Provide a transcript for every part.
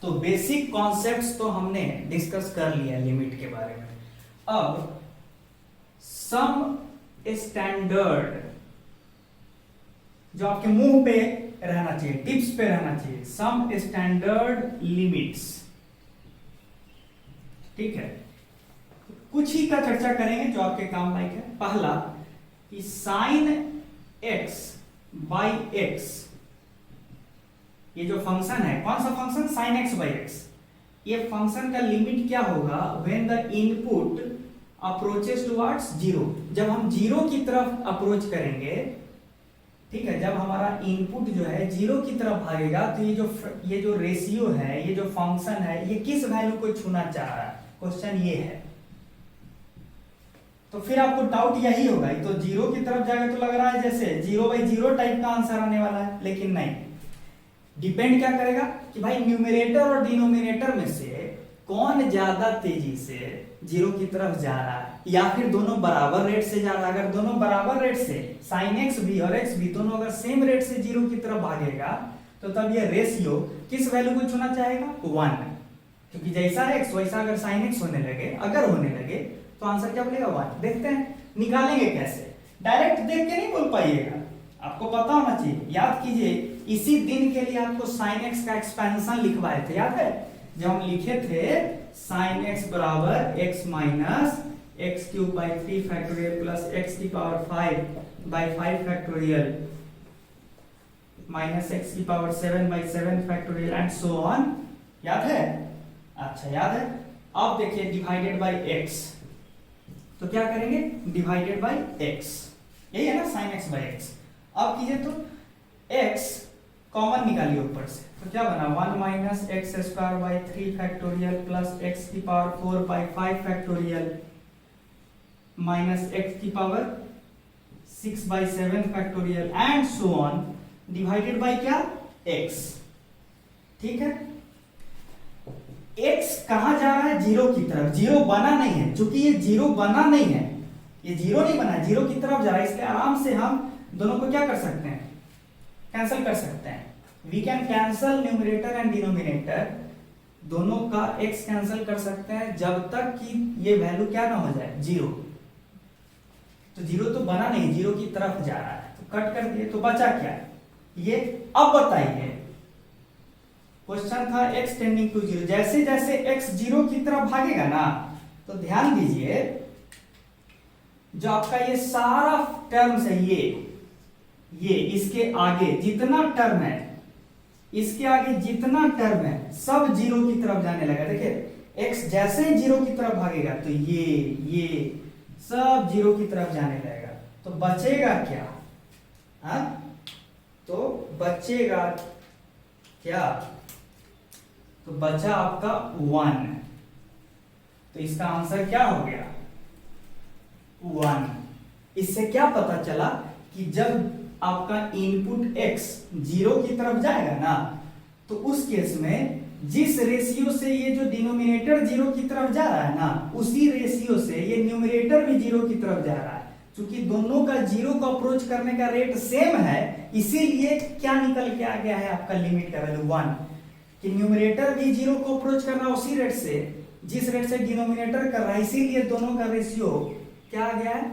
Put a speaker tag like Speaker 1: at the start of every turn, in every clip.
Speaker 1: तो basic concepts तो हमने डिस्कस कर लिया लिमिट के बारे में। अब सम स्टैंडर्ड जो आपके मुंह पे रहना चाहिए, टिप्स पे रहना चाहिए, सम स्टैंडर्ड लिमिट्स, ठीक है। कुछ ही का चर्चा करेंगे जो आपके काम लायक है। पहला कि साइन x बाई एक्स, ये जो फंक्शन है, कौन सा function, sine x by x, ये फंक्शन का लिमिट क्या होगा when the input approaches towards zero. जब हम जीरो की तरफ अप्रोच करेंगे, ठीक है, जब हमारा इनपुट जो है जीरो की तरफ भागेगा, तो ये जो रेशियो है, ये जो फंक्शन है, ये किस वैल्यू को छूना चाह रहा है, क्वेश्चन ये है। तो फिर आपको डाउट यही होगा, तो जीरो की तरफ जाएगा तो लग रहा है जैसे 0/0 टाइप का आंसर आने वाला है, लेकिन नहीं। डिपेंड क्या करेगा कि भाई न्यूमरेटर और डिनोमिनेटर में से कौन ज्यादा तेजी से जीरो की तरफ जा रहा है, या फिर दोनों बराबर रेट से जा रहा है। अगर दोनों बराबर रेट से, साइन एक्स भी और एक्स भी दोनों अगर सेम रेट से जीरो की तरफ भागेगा, तो तब ये रेशियो किस वैल्यू को छूना चाहेगा, 1। क्योंकि जैसा एक्स वैसा अगर साइन एक्स होने लगे, अगर होने लगे, तो आंसर क्या बोलेगा, 1। देखते हैं निकालेंगे कैसे, डायरेक्ट देख के नहीं बोल पाइएगा, आपको पता होना चाहिए। याद कीजिए, इसी दिन के लिए आपको साइन एक्स का एक्सपेंशन लिखवाए थे, याद है, जब हम लिखे थे साइन एक्स बराबर x minus x cube by 3 factorial plus x की power 5 by 5 factorial minus x की power 7 by 7 factorial and so on. याद है? अच्छा याद है। अब देखिए डिवाइडेड बाई एक्स, तो क्या करेंगे, डिवाइडेड बाई एक्स, यही है ना, साइन एक्स बाई एक्स। अब कीजिए तो x कॉमन निकालिए ऊपर से, तो क्या बना, 1 minus x square by 3 factorial plus x की power 4 by 5 factorial minus x की power 6 by 7 factorial and so on, divided by क्या, x। ठीक है, x कहां जा रहा है, जीरो की तरफ। जीरो बना नहीं है, चूंकि ये जीरो बना नहीं है, ये जीरो नहीं बना है, जीरो की तरफ जा रहा है, इसलिए आराम से हम दोनों को क्या कर सकते हैं, कैंसिल कर सकते हैं। We can cancel numerator and denominator, दोनों का x कैंसिल कर सकते हैं जब तक कि ये वैल्यू क्या ना हो जाए, जीरो। तो जीरो तो बना नहीं, जीरो की तरफ जा रहा है, तो कट कर दिए, तो बचा क्या ये। अब बताइए, क्वेश्चन था x टेंडिंग टू जीरो, जैसे जैसे x जीरो की तरफ भागेगा ना, तो ध्यान दीजिए, जो आपका ये सारा टर्म्स है, ये इसके आगे जितना टर्म है, इसके आगे जितना टर्म है, सब जीरो की तरफ जाने लगा। देखिए x जैसे ही जीरो की तरफ भागेगा, तो ये सब जीरो की तरफ जाने लगेगा, तो बचेगा क्या, हाँ, तो बचेगा क्या, तो बचा आपका 1, तो इसका आंसर क्या हो गया, 1। इससे क्या पता चला कि जब आपका इनपुट x जीरो की तरफ जाएगा ना, तो उस केस में जिस रेशियो से ये जो डिनोमिनेटर जीरो की तरफ जा रहा है ना, उसी रेशियो से ये न्यूमरेटर भी जीरो की तरफ जा रहा है। क्योंकि दोनों का जीरो को अप्रोच करने का रेट सेम है, इसीलिए क्या निकल के आ गया है आपका लिमिट का वैल्यू 1, कि न्यूमरेटर भी जीरो को अप्रोच कर रहा है उसी रेट से जिस रेट से डिनोमिनेटर कर रहा है, इसीलिए दोनों का रेशियो क्या आ गया है,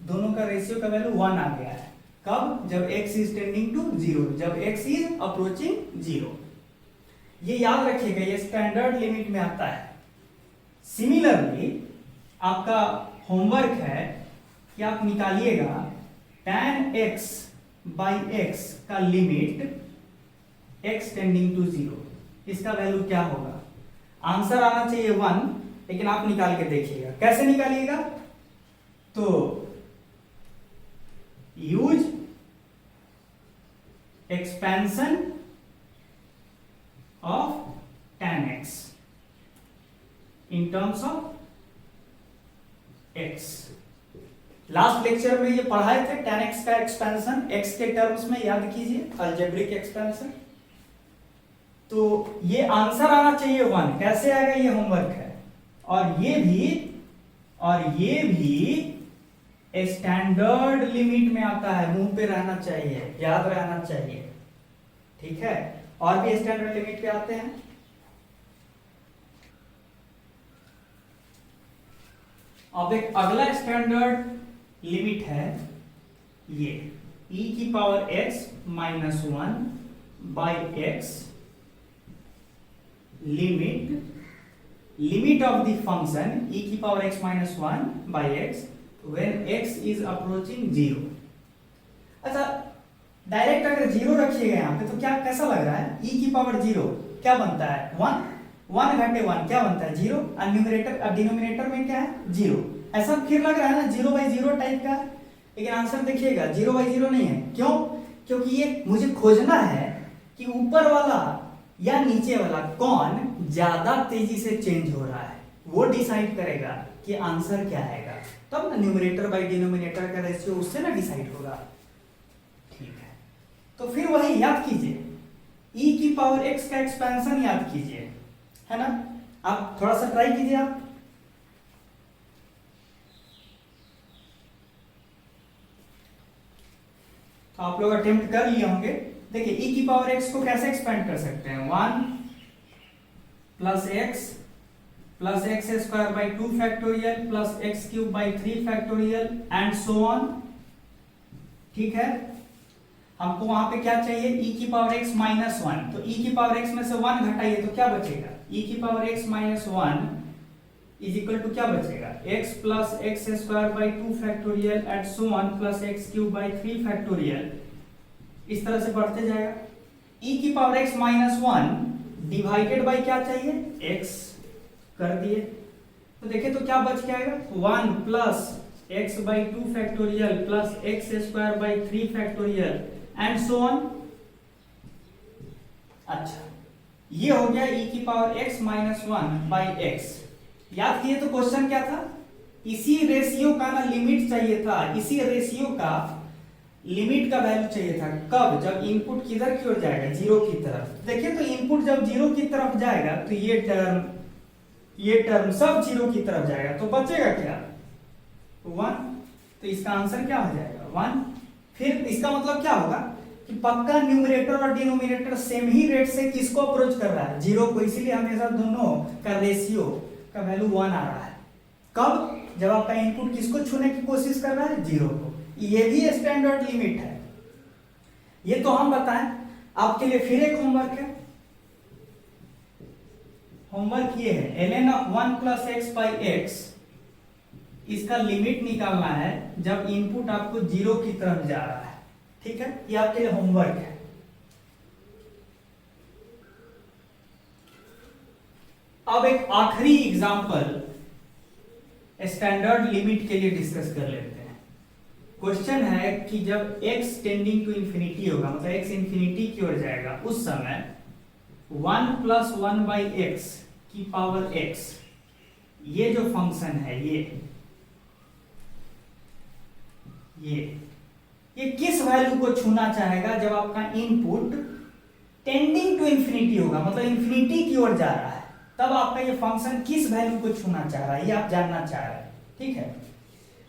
Speaker 1: दोनों का रेशियो का वैल्यू 1 आ गया है। कब, जब x is tending to zero, जब x इज अप्रोचिंग जीरो। ये याद रखिएगा, ये स्टैंडर्ड लिमिट में आता है। सिमिलरली आपका होमवर्क है कि आप निकालिएगा tan x बाई x का लिमिट x टेंडिंग टू जीरो, इसका वैल्यू क्या होगा। आंसर आना चाहिए 1, लेकिन आप निकाल के देखिएगा। कैसे निकालिएगा, तो use expansion of tan x in terms of x। Last lecture में ये पढ़ाए थे tan x का एक्सपेंशन x के टर्म्स में, याद कीजिए, अलजेब्रिक एक्सपेंशन। तो ये आंसर आना चाहिए 1, कैसे आएगा, ये होमवर्क है। और ये भी स्टैंडर्ड लिमिट में आता है, मुंह पे रहना चाहिए, याद रहना चाहिए, ठीक है। और भी स्टैंडर्ड लिमिट पे आते हैं, अब एक अगला स्टैंडर्ड लिमिट है ये e की power x minus 1 by x limit of the function e की power x minus 1 by x when x is approaching 0। अच्छा, डायरेक्ट अगर 0 रखिएगा यहाँ पे तो क्या कैसा लग रहा है? e की पावर 0 क्या बनता है? 1 घटे 1 क्या बनता है? 0। और न्यूमरेटर और डिनोमिनेटर में क्या है? 0। ऐसा फिर लग रहा है ना 0 बाई 0 टाइप का, लेकिन आंसर देखिएगा 0 बाई 0 नहीं है। क्यों? क्योंकि ये मुझे खोजना है कि ऊपर वाला या नीचे वाला कौन ज्यादा तेजी से चेंज हो रहा है, वो डिसाइड करेगा कि आंसर क्या आएगा। तब ना न्यूमरेटर बाई डिनोमिनेटर का रेशियो उससे ना डिसाइड होगा। ठीक है, तो फिर वही याद कीजिए, e की पावर x का एक्सपेंशन याद कीजिए, है ना। आप थोड़ा सा ट्राई कीजिए आप। तो आप लोग अटेम्प्ट कर लिए होंगे। देखिए e की पावर x को कैसे एक्सपेंड कर सकते हैं? 1 plus x square by 2 factorial plus x cube by 3 factorial and so on. ठीक है, हमको वहां पे क्या चाहिए? e की पावर x माइनस 1। तो e की पावर x में से 1 घटाइए तो क्या बचेगा? e की power x minus 1 is equal to क्या बचेगा? x plus x square by 2 factorial and so on plus x cube by 3 factorial. इस तरह से बढ़ते जाएगा। e की power x minus 1 divided by क्या चाहिए? x कर दिए तो देखिए तो क्या बच के आएगा? 1 plus x by 2 factorial plus x square by 3 factorial and so on. अच्छा, ये हो गया e की power x minus 1 by x. याद किए तो क्वेश्चन क्या था? इसी रेशियो का ना लिमिट चाहिए था, इसी रेशियो का लिमिट का वैल्यू चाहिए था। कब? जब इनपुट किधर की ओर जाएगा? 0 की तरफ। देखिए तो इनपुट जब 0 की तरफ जाएगा तो ये टर्म सब 0 की तरफ जाएगा, तो बचेगा क्या? 1। तो इसका आंसर क्या हो जाएगा? 1। फिर इसका मतलब क्या होगा कि पक्का न्यूमरेटर और डिनोमिनेटर सेम ही रेट से किसको अप्रोच कर रहा है? 0 को। इसीलिए हमेशा दोनों का रेशियो का वैल्यू 1 आ रहा है। कब? जब आपका इनपुट किसको छूने की कोशिश कर रहा है? 0 को। ये भी स्टैंडर्ड लिमिट है। ये तो हम बताएं। आपके लिए फिर एक होमवर्क है। होमवर्क ये है ln 1 plus x by x, इसका लिमिट निकालना है जब इनपुट आपको 0 की तरफ जा रहा है। ठीक है, ये आपके लिए होमवर्क है। अब एक आखिरी एग्जांपल स्टैंडर्ड लिमिट के लिए डिस्कस कर लेते हैं। क्वेश्चन है कि जब x टेंडिंग टू इंफिनिटी होगा, मतलब x इंफिनिटी की ओर जाएगा, उस समय 1 प्लस 1 बाई एक्स की पावर x, ये जो फंक्शन है ये किस वैल्यू को छूना चाहेगा जब आपका इनपुट टेंडिंग टू इंफिनिटी होगा, मतलब इंफिनिटी की ओर जा रहा है, तब आपका ये फंक्शन किस वैल्यू को छूना चाह रहा है, ये आप जानना चाह रहे हैं। ठीक है,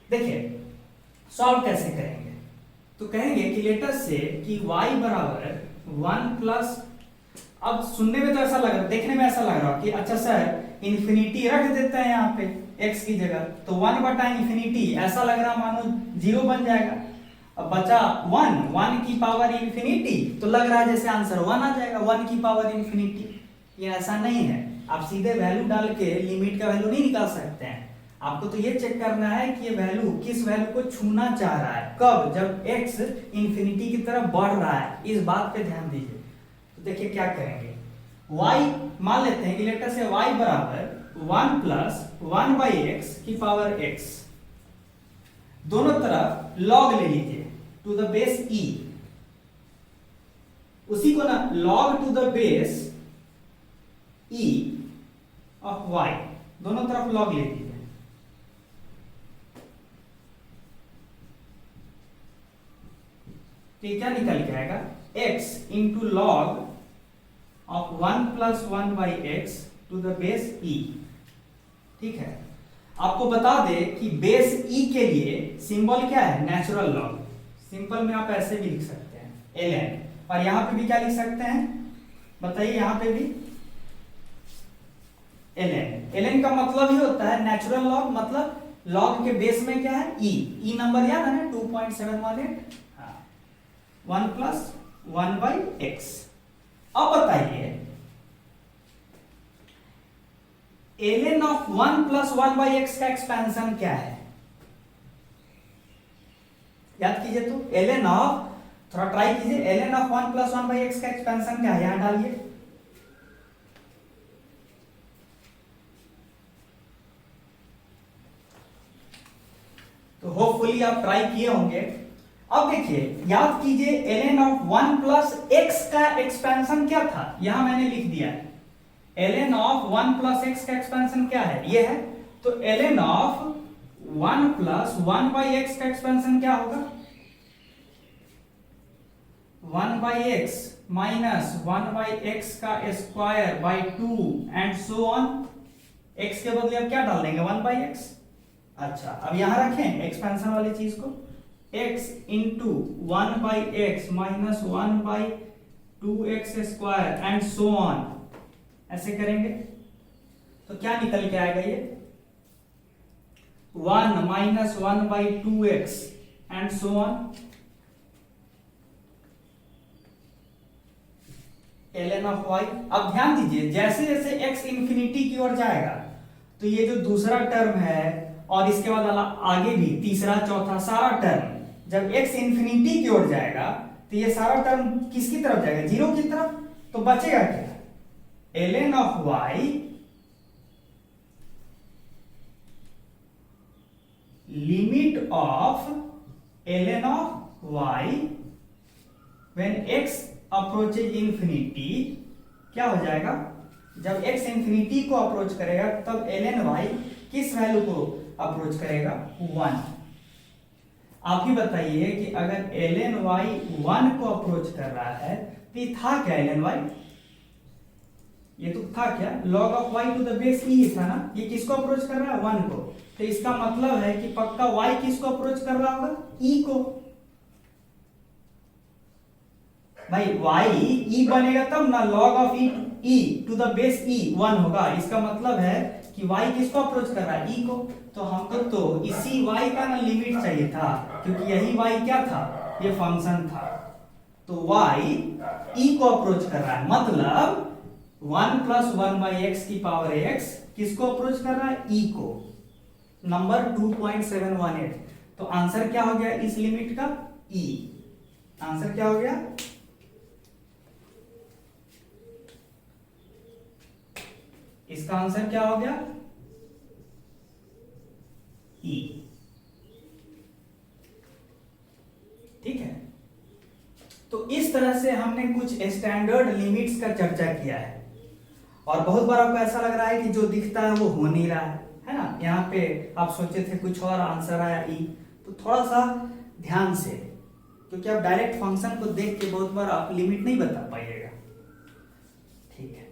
Speaker 1: देखिए सॉल्व कैसे करेंगे। तो कहेंगे कि लेटर से कि y बराबर 1 प्लस, अब सुनने में तो ऐसा लग रहा है, देखने में ऐसा लग रहा है कि अच्छा सर इंफिनिटी रख देते हैं यहाँ पे x की जगह, तो 1 बटा इंफिनिटी, ऐसा लग रहा मानो 0 बन जाएगा। अब बचा 1 की पावर इंफिनिटी, तो लग रहा है जैसे आंसर 1 आ जाएगा, 1 की पावर इंफिनिटी। ये ऐसा नहीं है, आप सीधे वैल्यू डाल के लिमिट का वैल्यू नहीं निकाल सकते हैं। आपको तो ये चेक करना है कि ये वैल्यू किस वैल्यू को छूना चाह रहा है, कब? जब x इंफिनिटी की तरफ बढ़ रहा है। इस बात पे ध्यान दीजिए। तो देखिए क्या करेंगे, y मान लेते हैं कि लेटर से y बराबर 1 प्लस 1 बाई एक्स की पावर x, दोनों तरफ log ले लीजिए टू द बेस e, उसी को ना log to the base e of y, दोनों तरफ log ले लीजिए। तो क्या निकल के आएगा? x into log of 1 plus 1 by x to the base e। ठीक है, आपको बता दे कि बेस e के लिए सिंबल क्या है? Natural log. सिंपल में आप ऐसे भी लिख सकते हैं ln, और यहां पे भी क्या लिख सकते हैं बताइए? यहां पे भी ln का मतलब ही होता है नेचुरल लॉग, मतलब लॉग के बेस में क्या है ई नंबर याद है ना 2.718, हाँ 1 प्लस 1/x। अब बताइए ln ऑफ 1 प्लस 1/x का एक्सपेंशन क्या है, याद कीजिए तो ln ऑफ, थोड़ा ट्राई कीजिए, ln ऑफ 1 प्लस 1/x का एक्सपेंशन क्या है, यहां डालिए। तो होपफुली आप ट्राई किए होंगे। अब देखिए याद कीजिए ln ऑफ 1 प्लस x का एक्सपेंशन क्या था, यहां मैंने लिख दिया है ln ऑफ 1 प्लस x का एक्सपेंशन क्या है, ये है। तो ln ऑफ 1 प्लस 1/x का एक्सपेंशन क्या होगा, 1/x माइनस 1/x का square by 2 and so on. x के बदले अब क्या डाल देंगे 1/x। अच्छा अब यहां रखें एक्सपेंशन वाली चीज को, x into 1/x minus 1/2x square and so on, ऐसे करेंगे तो क्या निकल के आएगा ये 1 minus 1/2x and so on. ln of y। अब ध्यान दीजिए जैसे जैसे x इंफिनिटी की ओर जाएगा तो ये जो दूसरा टर्म है और इसके बाद आगे भी तीसरा चौथा सारा टर्म, जब x इंफिनिटी की ओर जाएगा तो ये सारा टर्म किसकी तरफ जाएगा, जीरो की तरफ। तो बचेगा क्या, ln of y limit of ln of y when x approaches infinity, क्या हो जाएगा, जब x इंफिनिटी को अप्रोच करेगा तब ln y किस वैल्यू को अप्रोच करेगा 1। आप ही बताइए कि अगर ln y 1 को अप्रोच कर रहा है तो ये था क्या ln y, ये तो था क्या log of y to the base e था ना, ये किसको अप्रोच कर रहा है 1 को। तो इसका मतलब है कि पक्का y किसको अप्रोच कर रहा होगा e को। भाई y e बनेगा तब ना, log of e to the base e 1 होगा, इसका मतलब है कि y किसको अप्रोच कर रहा है e को। तो हमको तो इसी y का ना लिमिट चाहिए था, क्योंकि यही y क्या था, ये फंक्शन था। तो y e को अप्रोच कर रहा है, मतलब 1 प्लस 1/x की पावर x किसको अप्रोच कर रहा है e को, नंबर 2.718। तो आंसर क्या हो गया इस लिमिट का e, आंसर क्या हो गया, इसका आंसर क्या हो गया e। ठीक है, तो इस तरह से हमने कुछ स्टैंडर्ड लिमिट्स का चर्चा किया है। और बहुत बार आपको ऐसा लग रहा है कि जो दिखता है वो हो नहीं रहा है ना, यहाँ पे आप सोचे थे कुछ और आंसर आया ई। तो थोड़ा सा ध्यान से, क्योंकि आप डायरेक्ट फंक्शन को देख के बहुत बार आप लिमिट नहीं बता पाइएगा। ठीक है।